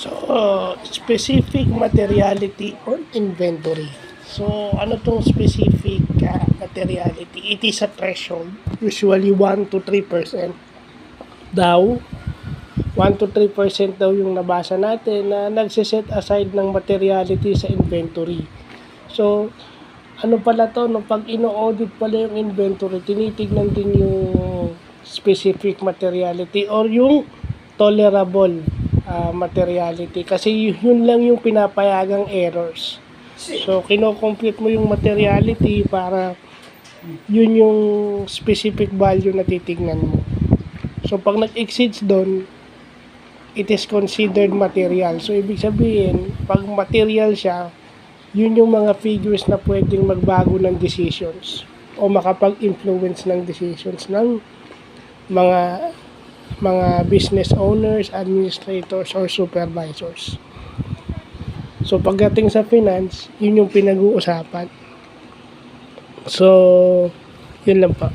So, specific materiality on inventory. So, ano tong specific materiality? It is a threshold, usually 1 to 3% daw. 1 to 3% daw yung nabasa natin na nagsiset aside ng materiality sa inventory. So, ano pala to, no, pag ino-audit pala yung inventory, tinitignan din yung specific materiality or yung tolerable materiality. Kasi yun lang yung pinapayagang errors. So, kino-compute mo yung materiality para yun yung specific value na titignan mo. So, pag nag-exceeds doon, it is considered material. So, ibig sabihin, pag material siya, yun yung mga figures na pwedeng magbago ng decisions o makapag-influence ng decisions ng mga business owners, administrators, or supervisors. So, pagdating sa finance, yun yung pinag-uusapan. So, yun lang pa.